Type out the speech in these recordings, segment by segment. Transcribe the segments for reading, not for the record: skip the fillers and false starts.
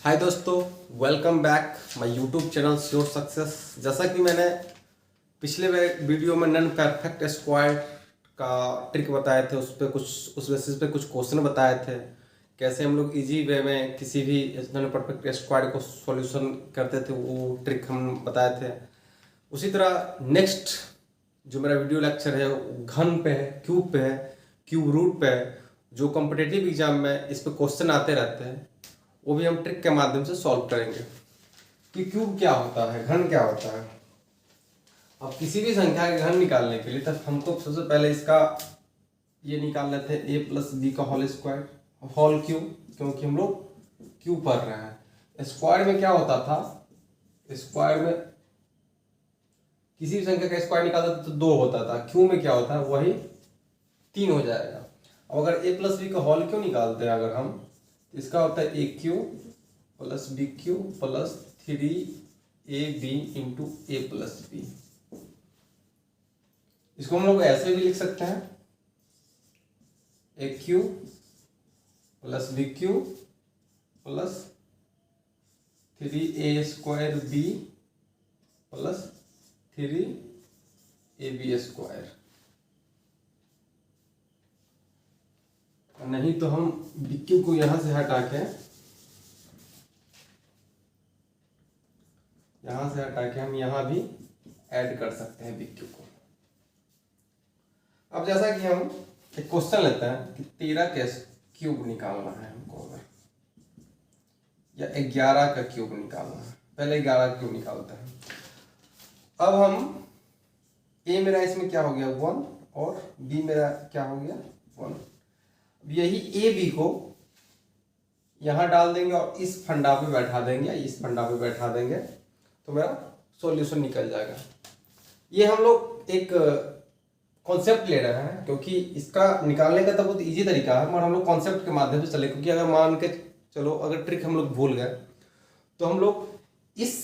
हाय दोस्तों, welcome back my YouTube channel sure success. जैसा कि मैंने पिछले वीडियो में नॉन परफेक्ट स्क्वायर का ट्रिक बताए थे, उस बेसिस पे कुछ क्वेश्चन बताए थे, कैसे हम लोग इजी वे में किसी भी नॉन परफेक्ट स्क्वायर को सॉल्यूशन करते थे, वो ट्रिक हम बताए थे। उसी तरह नेक्स्ट जो मेरा वीडियो लेक्चर है वो घन पे है, क्यूब पे है, क्यूब रूट पे है। जो कॉम्पिटिटिव एग्जाम में इस पे क्वेश्चन आते रहते हैं, वो भी हम ट्रिक के माध्यम से सॉल्व करेंगे कि क्यूब क्या होता है, घन क्या होता है। अब किसी भी संख्या के घन निकालने के लिए तब हमको सबसे पहले इसका ये निकाल लेते हैं a प्लस बी का होल स्क्वायर, होल क्यूब, क्योंकि हम लोग क्यूब पढ़ रहे हैं। स्क्वायर में क्या होता था, स्क्वायर में किसी भी संख्या का स्क्वायर निकालते थे तो 2 होता था, क्यूब में क्या होता है वही 3 हो जाएगा। अब अगर a प्लस बी का होल क्यों निकालते हैं अगर हम, इसका होता है a cube plus b cube plus 3ab into a plus b. इसको हम लोग ऐसे भी लिख सकते हैं, a cube plus b cube plus 3a square b plus 3ab square. नहीं तो हम BQ को यहां से हटा के हम यहां भी ऐड कर सकते हैं BQ को। अब जैसा कि हम एक क्वेश्चन लेते हैं कि 13 का क्यूब निकालना है हमको, अगर या 11 का क्यूब निकालना है। पहले 11 क्यूब निकालते हैं। अब हम A मेरा इसमें क्या हो गया 1 और B मेरा क्या हो गया 1। यही ए बी को यहां डाल देंगे और इस फंडा पे बैठा देंगे, तो मेरा सॉल्यूशन निकल जाएगा। ये हम लोग एक कॉन्सेप्ट ले रहे हैं, क्योंकि इसका निकालने का तो बहुत इजी तरीका है, मगर हम लोग कॉन्सेप्ट के माध्यम से चले। क्योंकि अगर मान के चलो अगर ट्रिक हम लोग भूल गए तो हम लोग इस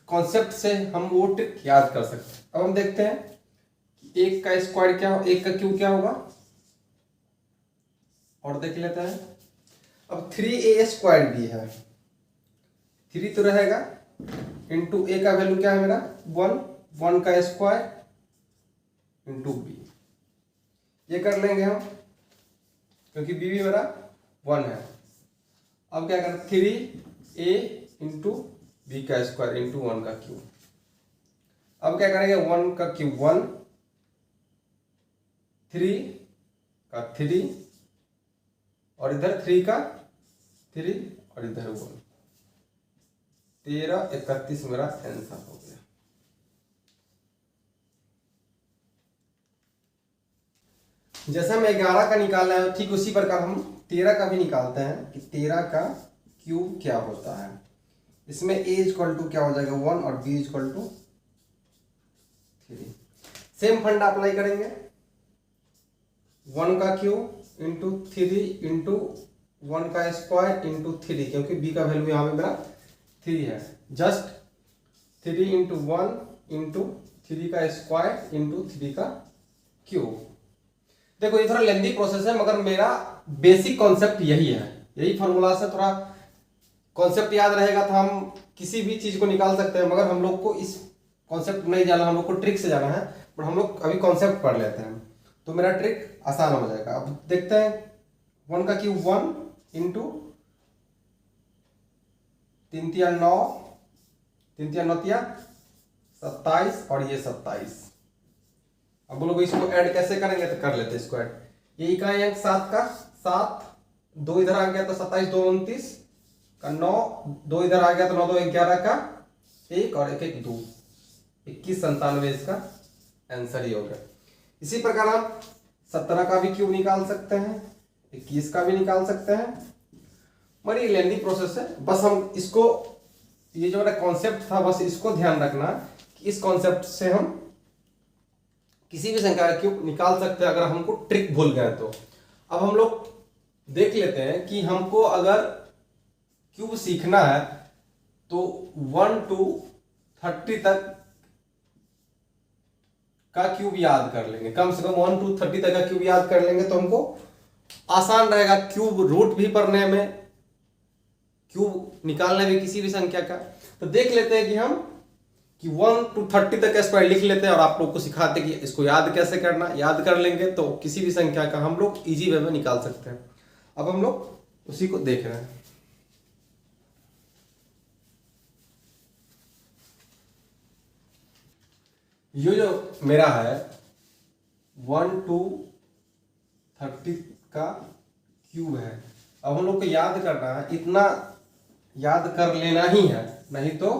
कॉन्सेप्ट से हम वो ट्रिक याद कर सकते हैं। अब हम देखते हैं कि एक का स्क्वायर क्या हो, एक का क्यूब क्या होगा, और देख लेते हैं। अब 3a स्क्वायर भी है, 3 तो रहेगा इंटू a का वैल्यू क्या है मेरा 1 का स्क्वायर इंटू b। ये कर लेंगे हम, क्योंकि b भी मेरा 1 है। अब क्या करें 3a इंटू बी का स्क्वायर इंटू 1 का क्यूब। अब क्या करेंगे 1 का क्यूब 1, 3 का 3 और इधर 3 का 3 और इधर 1। 13 31 मेरा आंसर हो गया। जैसे हम 11 का निकालना है, ठीक उसी प्रकार हम 13 का भी निकालते हैं कि 13 का क्यूब क्या होता है। इसमें a इक्वल टू क्या हो जाएगा 1 और b इक्वल टू 3। सेम फंडा अप्लाई करेंगे, 1 का क्यूब इंटू 3 इंटू 1 का स्क्वायर इंटू 3, क्योंकि b का वैल्यू यहां पे मेरा 3 है। जस्ट 3 इंटू 1 इंटू 3 का स्क्वायर इंटू 3 का क्यूब। देखो ये थोड़ा लेंदी प्रोसेस है, मगर मेरा बेसिक कॉन्सेप्ट यही है। यही फॉर्मूला से थोड़ा कॉन्सेप्ट याद रहेगा तो हम किसी भी चीज को निकाल सकते हैं। मगर हम लोग को इस कॉन्सेप्ट नहीं जाना, हम लोग को ट्रिक से जाना है। पर हम लोग अभी कॉन्सेप्ट पढ़ लेते हैं तो मेरा ट्रिक आसान हो जाएगा। अब देखते हैं 1 का क्यूब 1 इंटू 3 तिया 9, 3 तिया 9 तिया 27 और ये 27। अब बोलोगे इसको ऐड कैसे करेंगे, तो कर लेते इसको ऐड। ये इकाई अंक 7 का 7, 2 इधर आ गया तो 27 2 29 का 9, 2 इधर आ गया तो 9 2 11 का 1 और 1 1 2, 21 97 इसका आंसर ही हो गया। इसी प्रकार आप 17 का भी क्यूब निकाल सकते हैं, 21 का भी निकाल सकते हैं। मगर ये लेंदी प्रोसेस है। बस हम इसको, ये जो मेरा कॉन्सेप्ट था, बस इसको ध्यान रखना कि इस कॉन्सेप्ट से हम किसी भी संख्या का क्यूब निकाल सकते हैं, अगर हमको ट्रिक भूल गए तो। अब हम लोग देख लेते हैं कि हमको अगर क्यूब सीखना है तो 1 to 30 तक का क्यूब याद कर लेंगे, कम से कम 1 to 30 तक का क्यूब याद कर लेंगे तो हमको आसान रहेगा क्यूब रूट भी पढ़ने में, क्यूब निकालना भी किसी भी संख्या का, तो देख लेते हैं कि हम कि 1 to 30 तक स्क्वायर लिख लेते हैं और आप लोग को सिखाते हैं कि इसको याद कैसे करना। याद कर लेंगे तो किसी भी संख्या का हम लोग इजी वे में निकाल सकते हैं। अब हम लोग उसी को देख रहे हैं। ये जो मेरा है 1 to 30 का क्यूब है। अब हम लोग को याद करना है, इतना याद कर लेना ही है, नहीं तो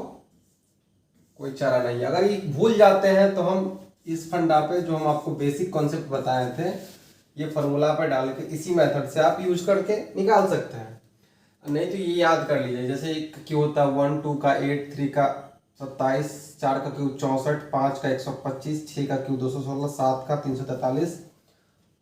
कोई चारा नहीं। अगर ये भूल जाते हैं तो हम इस फंडा पे जो हम आपको बेसिक कॉन्सेप्ट बताए थे, ये फॉर्मूला पे डाल के इसी मेथड से आप यूज करके निकाल सकते हैं। नहीं तो ये याद कर लीजिए, जैसे एक क्यू होता है 1 2 का 8, 3 का 27, 4 का क्यू 64, 5 का 125, 6 का क्यू 216, 7 का 343,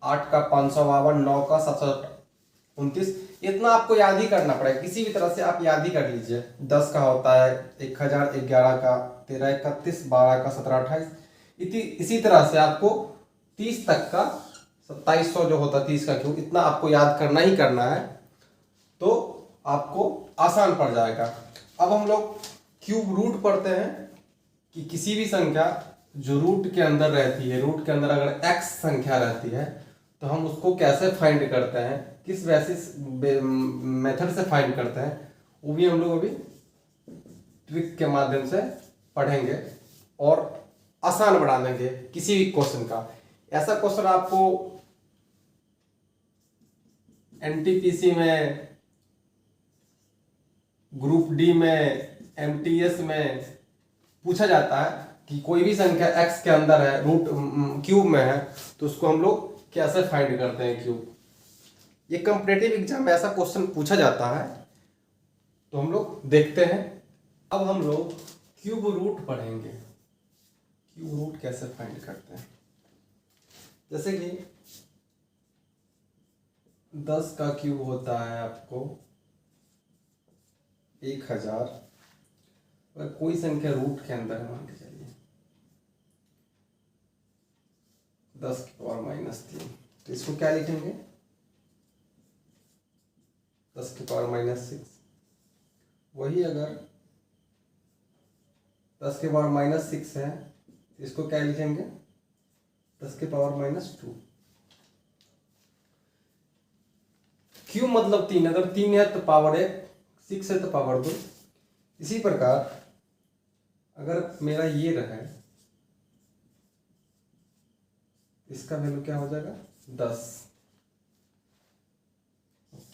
8 का 552, 9 का 729। इतना आपको याद ही करना पड़ेगा, किसी भी तरह से आप याद ही कर लीजिए। 10 का होता है 1000, 11 का 13, 31, 12 का 17, 28, इसी तरह से आपको 30 तक का 2700 जो होता है 30 का क्यूब, इतना आपको याद करना ही करना है, तो आपको आसान पड़ जाएगा। अब हम लोग क्यूब रूट पढ़ते हैं कि किसी भी संख्या जो रूट के अंदर रहती है, रूट के अंदर अगर x संख्या रहती है तो हम उसको कैसे फाइंड करते हैं, किस बेसिस मेथड से फाइंड करते हैं, वो भी हम लोग अभी ट्रिक के माध्यम से पढ़ेंगे और आसान बना देंगे किसी भी क्वेश्चन का। ऐसा क्वेश्चन आपको एनटीपीसी में, ग्रुप डी में, एमटीएस में पूछा जाता है कि कोई भी संख्या x के अंदर है, रूट क्यूब में है, तो उसको हम लोग कैसे फाइंड करते हैं क्यूब। ये कॉम्पिटिटिव एग्जाम में ऐसा क्वेश्चन पूछा जाता है, तो हम लोग देखते हैं। अब हम लोग क्यूब रूट पढ़ेंगे, क्यूब रूट कैसे फाइंड करते हैं। जैसे कि 10 का क्यूब होता है आपको 1000, अगर कोई संख्या रूट के अंदर है, मान के चलिए 10 की पावर -3, तो इसको क्या लिखेंगे 10 की पावर -6। वही अगर 10 के पावर -6 है तो इसको क्या लिखेंगे 10 के पावर -2। क्यूब मतलब 3, अगर 3 है तो पावर 1, 6 है तो पावर 2। इसी प्रकार अगर मेरा ये रहा, इसका वैल्यू क्या हो जाएगा 10।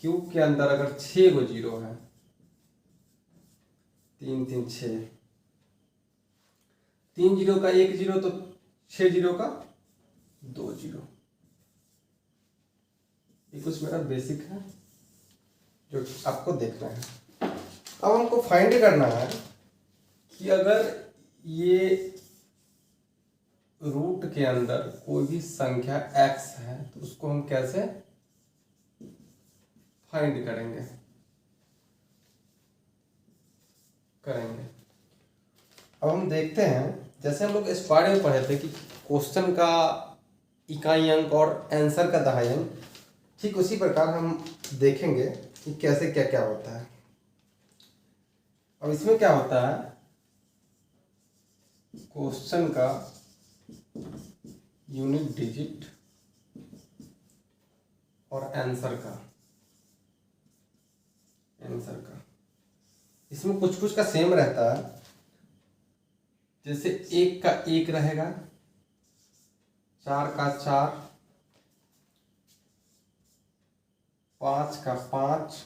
क्यूब के अंदर अगर 6 गो जीरो है, 3 3 6, 3 जीरो का 1 जीरो, तो 6 जीरो का 2 जीरो। ये कुछ मेरा बेसिक है जो आपको देखना है। अब हमको फाइंड करना है कि अगर ये रूट के अंदर कोई भी संख्या x है तो उसको हम कैसे फाइंड करेंगे। अब हम देखते हैं, जैसे हम लोग स्क्वायर में पढ़े थे कि क्वेश्चन का इकाई अंक और आंसर का दहाई अंक, ठीक उसी प्रकार हम देखेंगे कि कैसे क्या क्या होता है। अब इसमें क्या होता है, क्वेश्चन का यूनिट डिजिट और आंसर का इसमें कुछ कुछ का सेम रहता है। जैसे 1 का 1 रहेगा, 4 का 4, 5 का 5,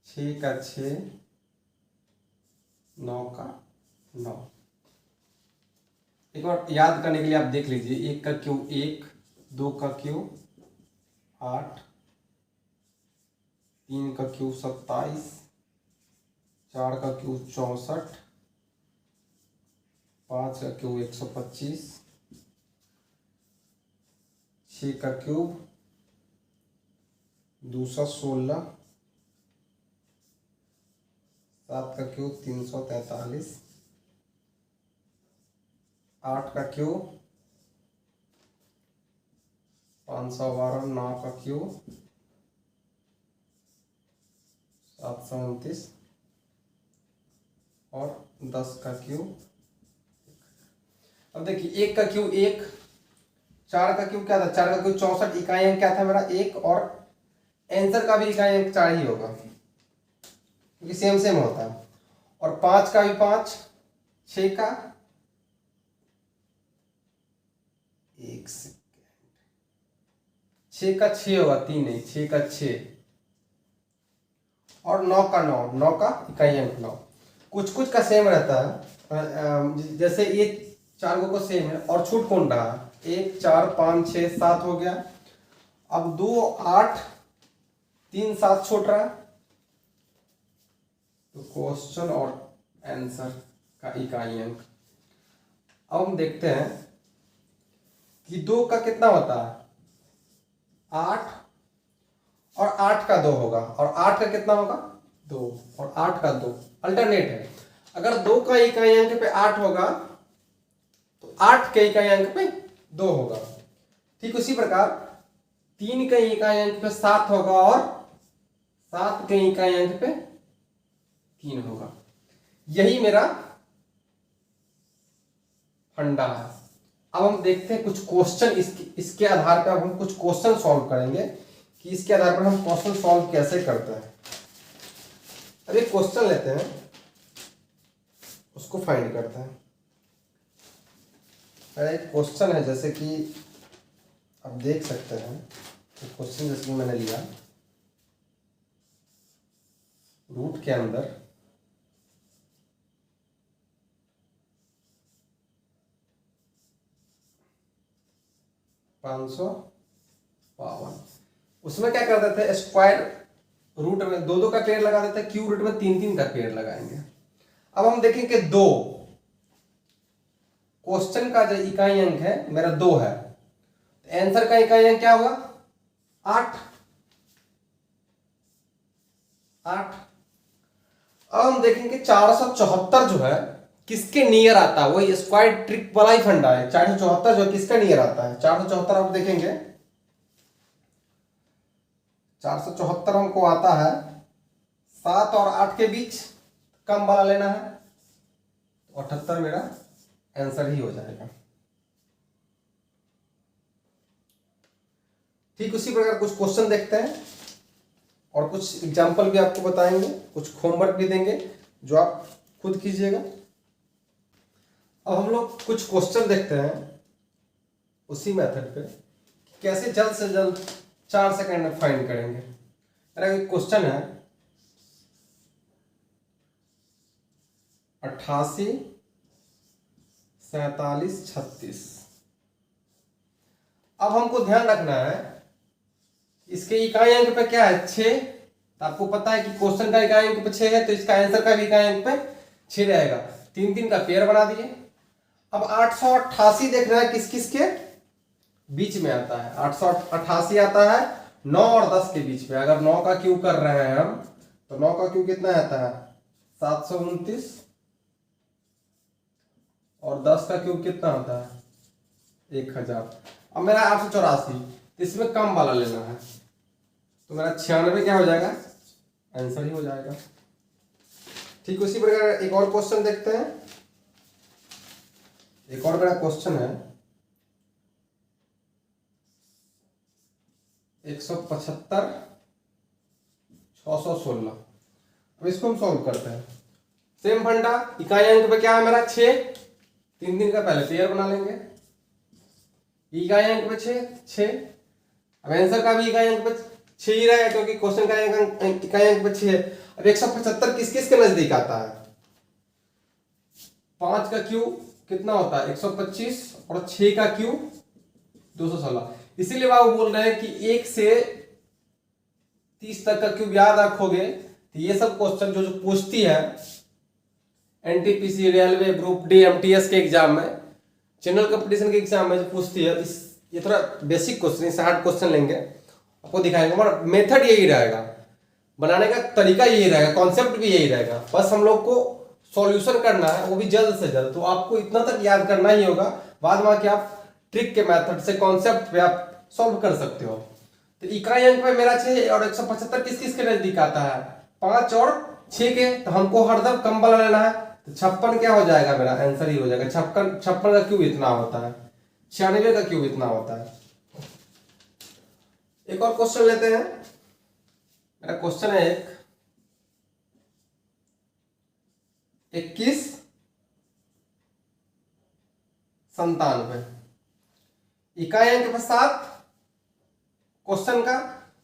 6 का 6, 9 का 9। एक बार याद करने के लिए आप देख लीजिए, 1 का क्यूब 1, 2 का क्यूब 8, 3 का क्यूब 27, 4 का क्यूब 64, 5 का क्यूब 125, 6 का क्यूब 216, 7 का क्यूब 343, 8 का क्यूब 512, 9 का क्यूब 729 और 10 का क्यूब। अब देखिए 1 का क्यूब 1, 4 का क्यूब क्या था, 4 का क्यूब 64, इकाई अंक क्या था मेरा 1, और आंसर का भी इकाई अंक 4 ही होगा क्योंकि सेम सेम होता है। और 5 का भी 5, 6 का 1 सेकेंड, 6 का 6 होगा, 3 नहीं, 6 का 6, और 9 का 9, 9 का इकाई अंक 9। कुछ कुछ का सेम रहता है, जैसे ये 4 को सेम है और छूट कौन रहा, 1 4 5 6 7 हो गया। अब 2 8 3 7 छूट रहा है, तो क्वेश्चन और आंसर का इकाई अंक। अब हम देखते हैं कि 2 का कितना होता है 8, और 8 का 2 होगा, और 8 का कितना होगा 2, और 8 का 2 अल्टरनेट है। अगर 2 का इकाई अंक पे 8 होगा तो 8 के इकाई अंक पे 2 होगा। ठीक उसी प्रकार 3 के इकाई अंक पे 7 होगा, और 7 के इकाई अंक पे 3 होगा। यही मेरा फंडा है। अब हम देखते हैं कुछ क्वेश्चन, इसके आधार पर अब हम कुछ क्वेश्चन सॉल्व करेंगे कि इसके आधार पर हम क्वेश्चन सॉल्व कैसे करते हैं। अब एक क्वेश्चन लेते हैं, उसको फाइंड करते हैं। एक क्वेश्चन है, जैसे कि आप देख सकते हैं, क्वेश्चन जैसे कि मैंने लिया रूट के अंदर 552, उसमें क्या कर देते हैं स्क्वायर रूट में 2 2 का पेड़ लगा देते हैं, क्यूब रूट में 3 3 का पेड़ लगाएंगे। अब हम देखेंगे 2, क्वेश्चन का जो इकाई अंक है मेरा 2 है, तो आंसर का इकाई अंक क्या होगा 8। अब हम देखेंगे 474 जो है किसके नियर आता है, वही स्क्वायर ट्रिक वाला ही फंडा है। 474 जो है किसका नियर आता है, 474 आप देखेंगे 474 हमको आता है 7 और 8 के बीच, कम वाला लेना है, 78 मेरा आंसर ही हो जाएगा। ठीक उसी प्रकार कुछ क्वेश्चन देखते हैं और कुछ एग्जाम्पल भी आपको बताएंगे, कुछ होमवर्क भी देंगे जो आप खुद कीजिएगा। अब हम लोग कुछ क्वेश्चन देखते हैं उसी मेथड पे, कैसे जल्द से जल्द 4 सेकंड में फाइंड करेंगे। मेरा एक क्वेश्चन है 88 47 36। अब हमको ध्यान रखना है इसके इकाई अंक पे क्या है 6, तो आपको पता है कि क्वेश्चन का इकाई अंक पे 6 है, तो इसका आंसर का भी इकाई अंक पे 6 रहेगा। 3 3 का पेयर बना दिए। अब 888 देखना है किस किस के बीच में आता है। 888 आता है 9 और 10 के बीच में। अगर 9 का क्यूब कर रहे हैं हम, तो 9 का क्यूब कितना आता है 729, और 10 का क्यूब कितना आता है 1000। अब मेरा 884, इसमें कम वाला लेना है, तो मेरा 96 क्या हो जाएगा आंसर ही हो जाएगा। ठीक उसी प्रकार एक और क्वेश्चन देखते हैं। एक और मेरा क्वेश्चन है 175 616। अब इसको हम सॉल्व करते हैं। सेम फंडा, इकाई अंक पे क्या है मेरा 6, 3 3 का पहले पेयर बना लेंगे। इकाई अंक पे 6। अब आंसर का भी इकाई अंक पे 6 ही रहेगा क्योंकि क्वेश्चन का इकाई अंक पे 6 है। अब 175 किस किस के नजदीक आता है, 5 का क्यूब कितना होता है 125, और 6 का क्यूब 216। इसीलिए बाबू बोल रहे हैं कि 1 से 30 तक का क्यूब याद रखोगे तो ये सब क्वेश्चन जो पूछती है NTPC, railway, group D, MTS के एग्जाम में, जनरल कंपटीशन के एग्जाम में जो पूछती है, ये थोड़ा बेसिक क्वेश्चन, इससे हार्ड क्वेश्चन लेंगे, आपको दिखाएंगे। मगर मेथड यही रहेगा, बनाने का तरीका यही रहेगा, कॉन्सेप्ट भी यही रहेगा। बस हम लोग को सॉल्यूशन करना है, वो भी जल्द से जल्द। तो आपको इतना तक याद करना ही होगा, बाद में कि आप ट्रिक के मेथड से कॉन्सेप्ट पे आप सॉल्व कर सकते हो। तो इकाई अंक पे मेरा 6 और 175 किस किस के नजदीक आता है, 5 और 6 के, तो हमको हरदम कम वाला लेना है, तो 56 क्या हो जाएगा, मेरा आंसर ही हो जाएगा 56। 56 का क्यूब इतना होता है, 96 का क्यूब इतना होता है। एक और क्वेश्चन लेते हैं। मेरा क्वेश्चन है 21 97 इकाई अंक पर 7 क्वेश्चन का,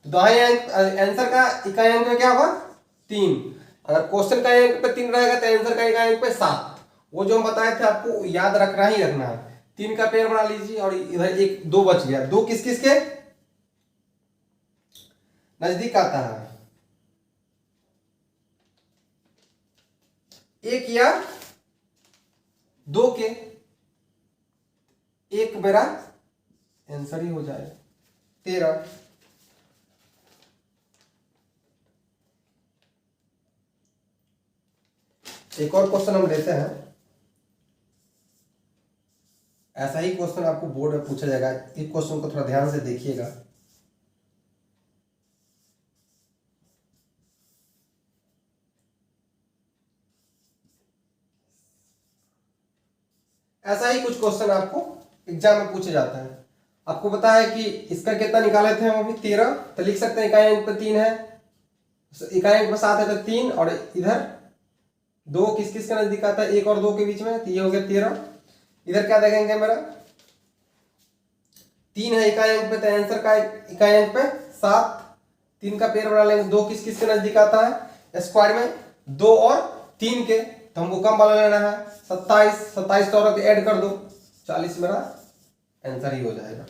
तो दहाई अंक आंसर का इकाई अंक में क्या होगा 3। अगर क्वेश्चन का अंक पे 3 रहेगा तो आंसर का इकाई अंक पे 7। वो जो हम बताए थे आपको याद रखना ही रखना है। 3 का पेड़ बना लीजिए और इधर 1 2 बच गया। 2 किस किस के नजदीक आता है, 1 या 2 के, 1 मेरा आंसर ही हो जाएगा 13। एक और क्वेश्चन हम लेते हैं। ऐसा ही क्वेश्चन आपको बोर्ड में पूछा जाएगा, इस क्वेश्चन को थोड़ा ध्यान से देखिएगा। ऐसा ही कुछ क्वेश्चन आपको एग्जाम में पूछे जाता है। आपको पता है कि इसका कितना निकाले थे हम अभी 13, तो लिख सकते हैं इकाई अंक पे 3 है, इकाई अंक पे 7 है तो 3, और इधर 2 किस किस के नजदीक आता है, 1 और 2 के बीच में, तो ये हो गया 13। इधर क्या देखेंगे, मेरा 3 है इकाई अंक पे, तो आंसर का इकाई अंक पे 7। 3 का पेड़ बना लेंगे, 2 किस किस के नजदीक आता है स्क्वायर में, 2 और 3 के, तो हमको कम वाला लेना है 27। 27 तो और ऐड कर दो 40, मेरा आंसर ही हो जाएगा।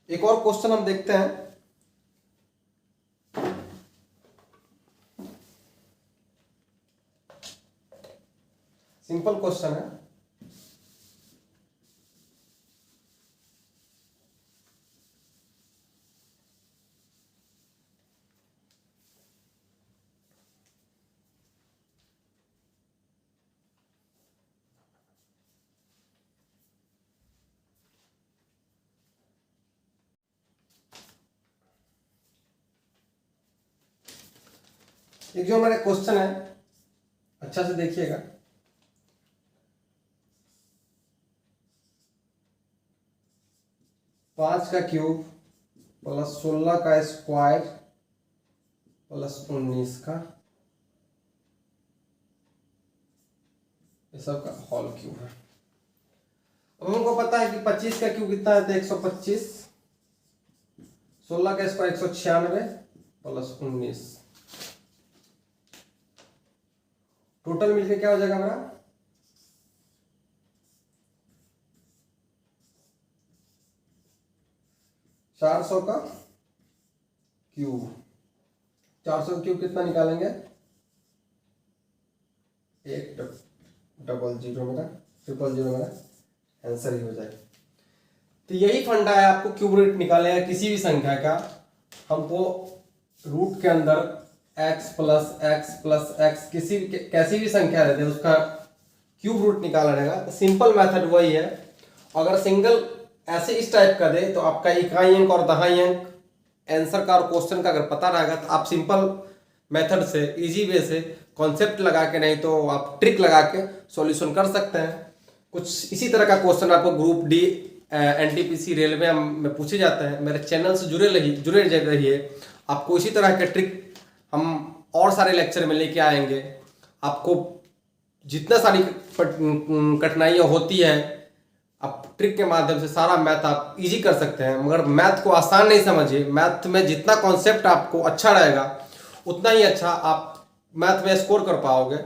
एक और क्वेश्चन हम देखते हैं। सिंपल क्वेश्चन है। एक जो हमारा क्वेश्चन है, अच्छा से देखिएगा। पांच का क्यूब प्लस 16 का स्क्वायर प्लस 19 का, ये सब का होल क्यूब है। अब हमको पता है कि 25 का क्यूब कितना है, तो 125, 16 का स्क्वायर 196 प्लस 19, टोटल मिलके क्या हो जाएगा मेरा 400 का क्यूब। 400 का क्यूब कितना निकालेंगे, 100 मेरा 000 मेरा आंसर ही हो जाएगा। तो यही फंडा है, आपको क्यूब रूट निकालेगा किसी भी संख्या का, हमको रूट के अंदर x प्लस x कैसी भी संख्या रहती है उसका क्यूब रूट निकालना रहेगा। तो सिंपल मेथड वही है। अगर सिंगल ऐसे इस टाइप का दे तो आपका इकाई अंक और दहाई अंक आंसर का और क्वेश्चन का अगर पता रहेगा तो आप सिंपल मेथड से इजी वे से कॉन्सेप्ट लगा के, नहीं तो आप ट्रिक लगा के सॉल्यूशन कर सकते हैं। कुछ इसी तरह का क्वेश्चन आपको ग्रुप डी एनटीपीसी रेलवे में पूछे जाते हैं। मेरे चैनल से जुड़े रहिए। आपको इसी तरह के ट्रिक हम और सारे लेक्चर में लेके आएंगे। आपको जितना सारी कठिनाइयाँ होती है, आप ट्रिक के माध्यम से सारा मैथ आप इजी कर सकते हैं। मगर मैथ को आसान नहीं समझिए। मैथ में जितना कॉन्सेप्ट आपको अच्छा रहेगा उतना ही अच्छा आप मैथ में स्कोर कर पाओगे।